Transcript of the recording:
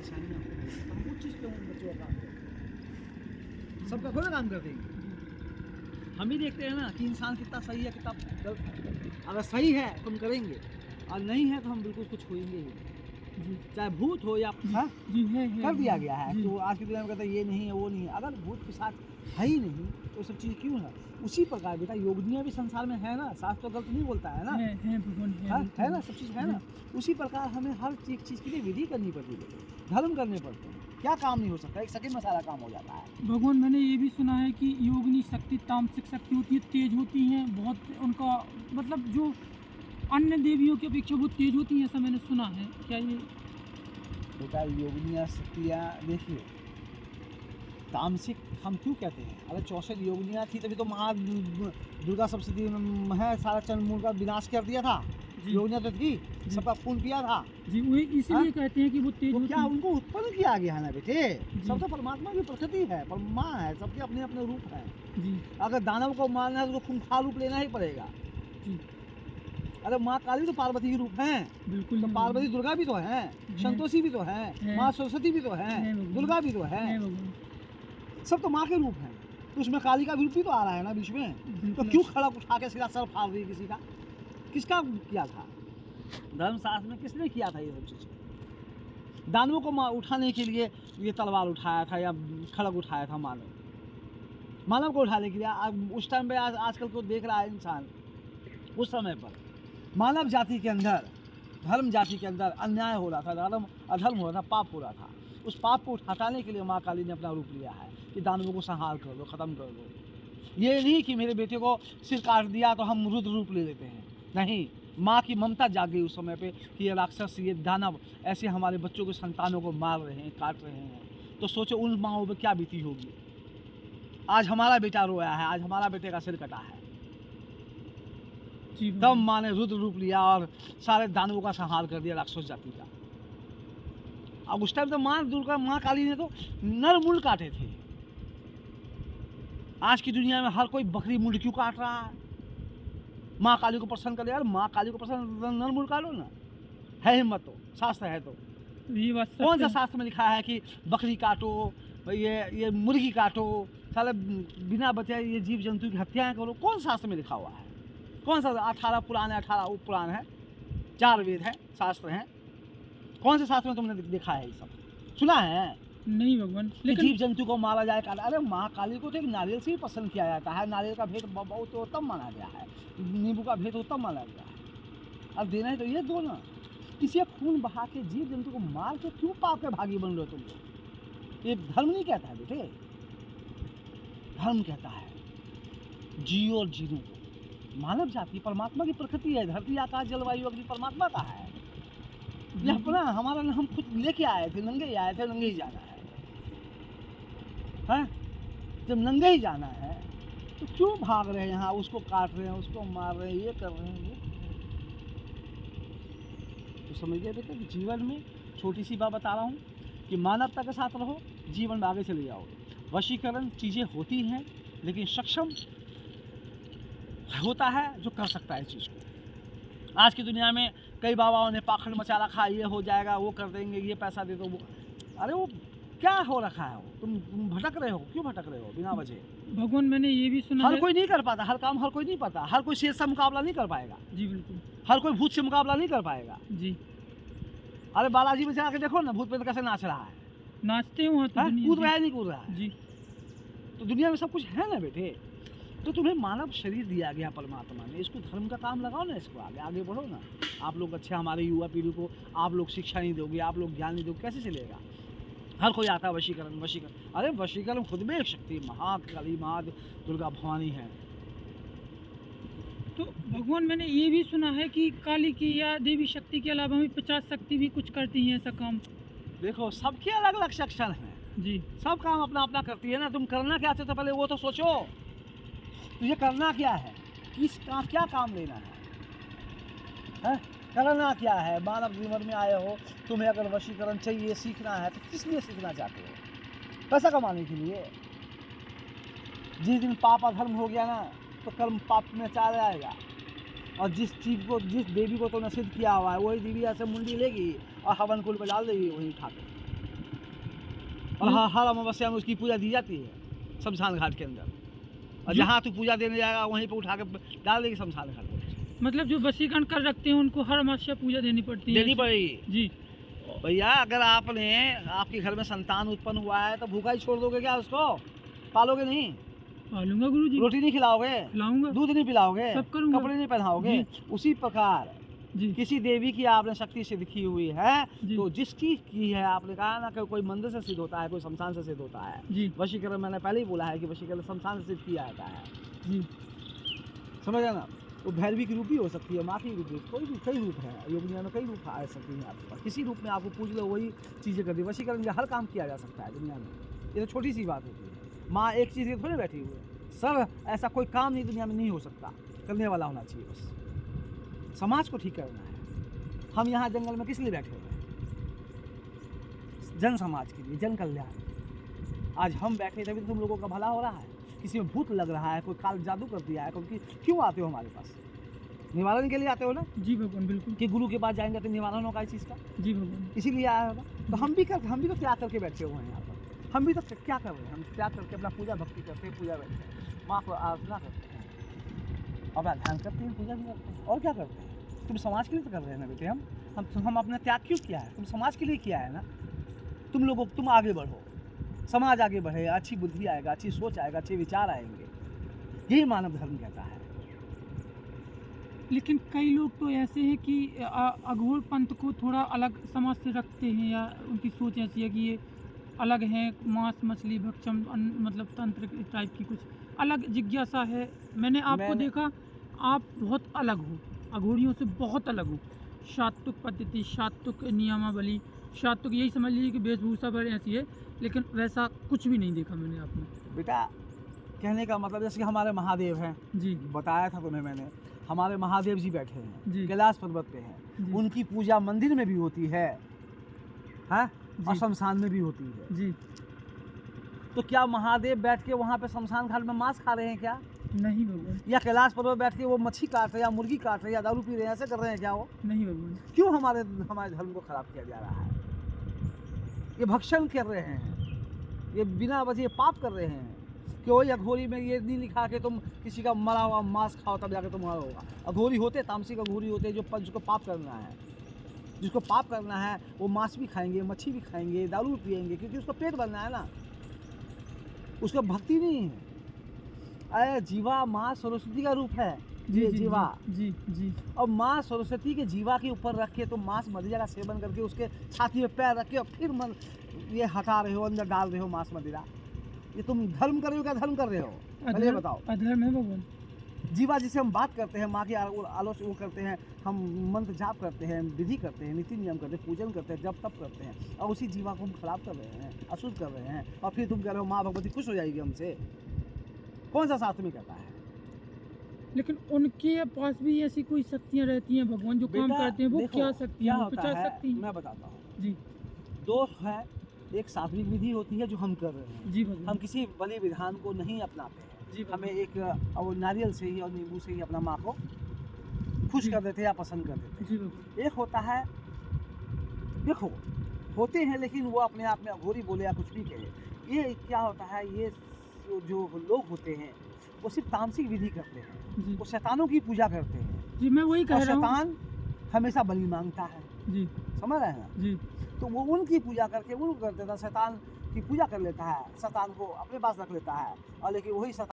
परेशानियाँ हो रही हैं, तो हम उस चीज़ पे उन बच्चों का काम करें, सबका थोड़ा काम कर देंगे। हम ही देखते हैं ना कि इंसान कितना सही है कितना गलत है। अगर सही है तो हम करेंगे और नहीं है तो हम बिल्कुल कुछ होएंगे ही नहीं। जी चाहे भूत हो या हाँ जी है कर दिया गया है। जी तो आज की दुनिया में कहते हैं ये नहीं है वो नहीं है। अगर भूत पिशाच है ही नहीं तो सब चीज़ क्यों है? उसी प्रकार बेटा योगनियाँ भी संसार में है ना, शास्त्र तो गलत नहीं बोलता है ना। है भगवान है हाँ बिल्कुल। है ना, सब चीज़ है ना। उसी प्रकार हमें हर चीज़ के लिए विधि करनी पड़ती है, धर्म करने पड़ते हैं। क्या काम नहीं हो सकता, एक सेकंड में सारा काम हो जाता है। भगवान मैंने ये भी सुना है कि योगिनी शक्ति तामसिक शक्ति होती है, तेज होती हैं बहुत, उनका मतलब जो अन्य देवियों की अपेक्षा बहुत तेज होती हैं, ऐसा मैंने सुना है। क्या ये बेटा योगिनियाँ शक्तियाँ देखिए, तामसिक हम क्यों कहते हैं? अरे 64 योगिनियाँ थी तभी तो दुर्गा सप्तशती है, सारा चंद्रमूल का विनाश कर दिया था। जी योगिनियाँ तो थी, सबका खून पिया था। जी वही इसलिए हाँ? कहते हैं कि वो तेज तो होती क्या हैं। उनको उत्पन्न किया गया है ना बेटे? सब तो परमात्मा की प्रकृति है, परमा है, सबके अपने अपने रूप हैं। जी अगर दानव को मारना है तो खूंखार रूप लेना ही पड़ेगा। जी अरे माँ काली तो पार्वती के रूप हैं, बिल्कुल तो है पार्वती दुर्गा भी तो हैं, संतोषी भी तो है। हैं, माँ सरस्वती भी तो है हैं, भगवान। दुर्गा भी तो है, भगवान सब तो माँ के रूप हैं। तो उसमें काली का भी रूप भी तो आ रहा है ना बीच में। तो बिल्कुल क्यों खड़ा उठा के सीधा सर फाड़ दी किसी का? किसका किया था? धर्मशास्त्र में किसने किया था ये सब चीज़? दानवों को उठाने के लिए ये तलवार उठाया था या खड़ग उठाया था मानव को उठाने के लिए। उस टाइम पे आजकल को देख रहा है इंसान, उस समय पर मानव जाति के अंदर, धर्म जाति के अंदर अन्याय हो रहा था, धर्म अधर्म हो रहा था, पाप हो रहा था। उस पाप को हटाने के लिए माँ काली ने अपना रूप लिया है कि दानवों को संहार कर दो, ख़त्म कर दो। ये नहीं कि मेरे बेटे को सिर काट दिया तो हम रुद्र रूप ले लेते हैं, नहीं। माँ की ममता जाग गई उस समय पे कि ये राक्षस, ये दानव ऐसे हमारे बच्चों के संतानों को मार रहे हैं, काट रहे हैं। तो सोचो उन माँओं पर क्या बीती होगी। आज हमारा बेटा रोया है, आज हमारा बेटे का सिर कटा है, जी तब भगवान। माँ ने रुद्र रूप लिया और सारे दानवों का संहार कर दिया, राक्षस जाति का। अब उस टाइम तो माँ काली ने तो नर मूल काटे थे। आज की दुनिया में हर कोई बकरी मूल क्यों काट रहा है? माँ काली को प्रसन्न कर, यार माँ काली को प्रसन्न नर मूल काटो ना, है हिम्मत तो, शास्त्र है तो। ये बात कौन सत्य सा है। शास्त्र में लिखा है कि बकरी काटो, ये मुर्गी काटो, साले बिना बचे ये जीव जंतु की हत्याएं करो? कौन शास्त्र में लिखा हुआ है? कौन सा 18 पुराण है, 18 उप पुराण है, 4 वेद है, शास्त्र हैं? कौन से शास्त्र में तुमने देखा है? ये सब सुना है नहीं भगवान, कि लेकिन जीव जंतु को मारा जाए? अरे माँ काली को तो एक नारियल से ही पसंद किया जाता है, नारियल का भेंट बहुत उत्तम माना गया है, नींबू का भेंट उत्तम माना गया है। अब देना है तो ये दो ना। किसी का खून बहा के जीव जंतु को मार के क्यों पाप के भागी बन रहे हो तुम लोग? ये धर्म नहीं कहता है बेटे, धर्म कहता है जियो और जीनो को। मानव जाति परमात्मा की प्रकृति है, धरती आकाश जलवायु अग्नि परमात्मा का है। ये अपना हमारा ना, हम खुद लेके आए थे, नंगे ही आए थे, नंगे ही जाना है। हैं? जब नंगे ही जाना है तो क्यों भाग रहे हैं यहाँ, उसको काट रहे हैं, उसको मार रहे हैं, ये कर रहे हैं, तो समझिए बेटा कि जीवन में छोटी सी बात बता रहा हूँ कि मानवता के साथ रहो, जीवन में आगे चले जाओगे। वशीकरण चीज़ें होती हैं, लेकिन सक्षम होता है जो कर सकता है इस चीज़ को। आज की दुनिया में कई बाबाओं ने पाखंड मचा रखा, ये हो जाएगा, वो कर देंगे, ये पैसा दे दो, वो। अरे वो क्या हो रखा है? वो तुम भटक रहे हो, क्यों भटक रहे हो बिना वजह? भगवान मैंने ये भी सुना हर है। कोई नहीं कर पाता, हर काम हर कोई नहीं पाता, हर कोई शेर से मुकाबला नहीं कर पाएगा, जी बिल्कुल। हर कोई भूत से मुकाबला नहीं कर पाएगा। जी अरे बालाजी में जाके देखो ना, भूत प्रेत कैसे नाच रहा है, नाचते हो तो कूद रहा है नहीं कूद रहा है? जी तो दुनिया में सब कुछ है ना बेटे। तो तुम्हें मानव शरीर दिया गया परमात्मा ने, इसको धर्म का काम लगाओ ना, इसको आगे आगे बढ़ो ना। आप लोग अच्छे, हमारे युवा पीढ़ी को आप लोग शिक्षा नहीं दोगे, आप लोग ज्ञान नहीं दोगे, कैसे चलेगा? हर कोई आता है वशीकरण वशीकरण। अरे वशीकरण खुद में एक शक्ति, महाकाली माँ दुर्गा भवानी है। तो भगवान मैंने ये भी सुना है कि काली की या देवी शक्ति के अलावा भी 50 शक्ति भी कुछ करती हैं ऐसा काम। देखो सबके अलग अलग सेक्शन हैं, जी सब काम अपना अपना करती है ना। तुम करना क्या चाहते हो पहले वो तो सोचो, तुझे करना क्या है, किस काम, क्या काम लेना है? करना क्या है? मानव जीवन में आए हो, तुम्हें अगर वशीकरण चाहिए, सीखना है, तो किस लिए सीखना चाहते हो? पैसा कमाने के लिए? जिस दिन पाप अधर्म हो गया ना, तो कर्म पाप में चला जाएगा। और जिस चीज़ को, जिस देवी को तुमने सिद्ध किया हुआ है, वही देवी ऐसे मुंडी लेगी और हवन कुल पे डाल देगी, वही उठा के। और हर अमावस्या में उसकी पूजा दी जाती है शमशान घाट के अंदर। और जी। जहाँ तू पूजा देने जाएगा वहीं पे उठा के डाल देगी शमशान घाट में। मतलब जो वशीकरण कर रखते हैं उनको हर अमावस्या पूजा देनी पड़ती है। देनी पड़ेगी जी। भैया। अगर आपके घर में संतान उत्पन्न हुआ है तो भूखा ही छोड़ दोगे क्या उसको? पालोगे नहीं? पालूंगा गुरुजी। रोटी नहीं खिलाओगे? खिलाऊंगा। दूध नहीं पिलाओगे? सब करूंगा। कपड़े नहीं पहनाओगे? उसी प्रकार जी। किसी देवी की आपने शक्ति से दिखी हुई है जी। तो जिसकी की है, आपने कहा ना कि कोई मंदिर से सिद्ध होता है, कोई शमशान से सिद्ध होता है। जी। वशीकरण मैंने पहले ही बोला है कि वशीकरण शमशान से सिद्ध किया जाता है। जी। समझ गए ना? वो भैरवी की रूप भी हो सकती है, माँ की रूप भी, कोई भी कई रूप है। योग दुनिया में कई रूप आ सकती हैं आपके पास। किसी रूप में आपको पूछ लो वही चीज़ें कर दी। वशीकरण का हर काम किया जा सकता है दुनिया में। ये तो छोटी सी बात होती है। माँ एक चीज़ के थोड़े बैठी हुई है। सर ऐसा कोई काम नहीं दुनिया में नहीं हो सकता, करने वाला होना चाहिए बस। समाज को ठीक करना है। हम यहाँ जंगल में किस लिए बैठे हुए हैं? जन समाज के लिए, जन कल्याण। आज हम बैठे तभी तो तुम लोगों का भला हो रहा है। किसी में भूत लग रहा है, कोई काल जादू कर दिया है, क्यों आते हो हमारे पास? निवारण के लिए आते हो ना? जी भगवान बिल्कुल। कि गुरु के पास जाएंगे तो निवारण होगा इस चीज़ का। जी भगवान। इसीलिए आया होगा। तो हम भी तो त्याग करके बैठे हुए हैं यहाँ पर। हम भी तो क्या कर रहे हैं? हम त्याग करके अपना पूजा भक्ति करते हैं, पूजा बैठते हैं, माँ को आराधना करते हैं, अपना ध्यान करते हैं, पूजा भी करते हैं। और क्या करते हैं? तुम समाज के लिए तो कर रहे हैं ना बेटे। हम अपना त्याग क्यों किया है? तुम समाज के लिए किया है ना। तुम आगे बढ़ो, समाज आगे बढ़े, अच्छी बुद्धि आएगा, अच्छी सोच आएगा, अच्छे विचार आएंगे। यही मानव धर्म कहता है। लेकिन कई लोग तो ऐसे हैं कि अघोर पंथ को थोड़ा अलग समाज से रखते हैं, या उनकी सोच ऐसी है कि ये अलग हैं, मांस मछली भक्षण मतलब तंत्र टाइप की कुछ अलग जिज्ञासा है। मैंने आपको देखा, आप बहुत अलग हो, अघोरियों से बहुत अलग हो। शातुक पद्धति, शातुक नियमावली, शातुक यही समझ लीजिए कि वेशभूषा पर ऐसी है, लेकिन वैसा कुछ भी नहीं देखा मैंने आप में। बेटा कहने का मतलब जैसे कि हमारे महादेव हैं। जी। बताया था तुम्हें मैंने, हमारे महादेव जी बैठे हैं जी। कैलाश पर्वत पे हैं। उनकी पूजा मंदिर में भी होती है, हाँ? और शमशान में भी होती है। जी। तो क्या महादेव बैठ के वहाँ पे शमशान घाट में मांस खा रहे हैं क्या? नहीं भगवान। या कैलाश पर्वत बैठ के वो मच्छी काट रहे हैं, या मुर्गी काट रहे हैं, या दारू पी रहे हैं, ऐसे कर रहे हैं क्या वो? नहीं भगवान। क्यों हमारे धर्म को खराब किया जा रहा है? ये भक्षण कर रहे हैं, ये बिना वजह पाप कर रहे हैं। कि वही अघोरी में ये नहीं लिखा कि तुम किसी का मरा हुआ मांस खाओ तब जाके तुम्हारा होगा। अघोरी होते, तामसिक अघोरी होते जो जिसको पाप करना है, जिसको पाप करना है वो मांस भी खाएंगे, मच्छी भी खाएंगे, दारू भी पिएंगे, क्योंकि उसका पेट भरना है ना, उसका भक्ति नहीं है। अरे जीवा माँ सरस्वती का रूप है। जी। जीवा। जी। जी। और माँ सरस्वती के जीवा के ऊपर रख के तुम मांस मदिरा का सेवन करके उसके छाती में पैर रख के और फिर ये हटा रहे हो, अंदर डाल रहे हो मांस मदिरा। ये तुम धर्म कर रहे हो क्या धर्म कर रहे हो? पहले बताओ। अधर्म है भगवान। जीवा जिसे हम बात करते हैं, माँ की आलोचना वो करते हैं, हम मंत्र जाप करते हैं, विधि करते हैं, नीति नियम करते हैं, पूजन करते हैं, जब तब करते हैं, और उसी जीवा को हम खराब कर रहे हैं, अशुद्ध कर रहे हैं। और फिर तुम कह रहे हो माँ भगवती खुश हो जाएगी हमसे। कौन सा शास्त्र में कहता है? लेकिन उनके पास भी ऐसी कोई शक्तियाँ रहती हैं भगवान जो काम करते हैं, वो क्या शक्तियाँ होता है? मैं बताता हूँ जी। दो है, एक सात्विक विधि होती है जो हम कर रहे हैं। जी भगवान। हम किसी बलि विधान को नहीं अपनाते हैं। जी। हमें एक और नारियल से ही और नींबू से ही अपना माँ को खुश कर देते हैं या पसंद कर देते हैं। जी भगवान। एक होता है, देखो होते हैं लेकिन वो अपने आप में अघोरी बोले या कुछ भी कहे। ये क्या होता है, ये जो लोग होते हैं वो सिर्फ तामसिक विधि करते हैं। जी। वो शैतानों की पूजा करते हैं। जी मैं वही कह रहा हूँ। शैतान हमेशा बलि मांगता है। जी। समझ रहे हैं ना? जी। तो वो उनकी पूजा करके वो कर देता, शैतान की पूजा कर लेता है, शैतान को अपने पास रख लेता है। और लेकिन वही शैतान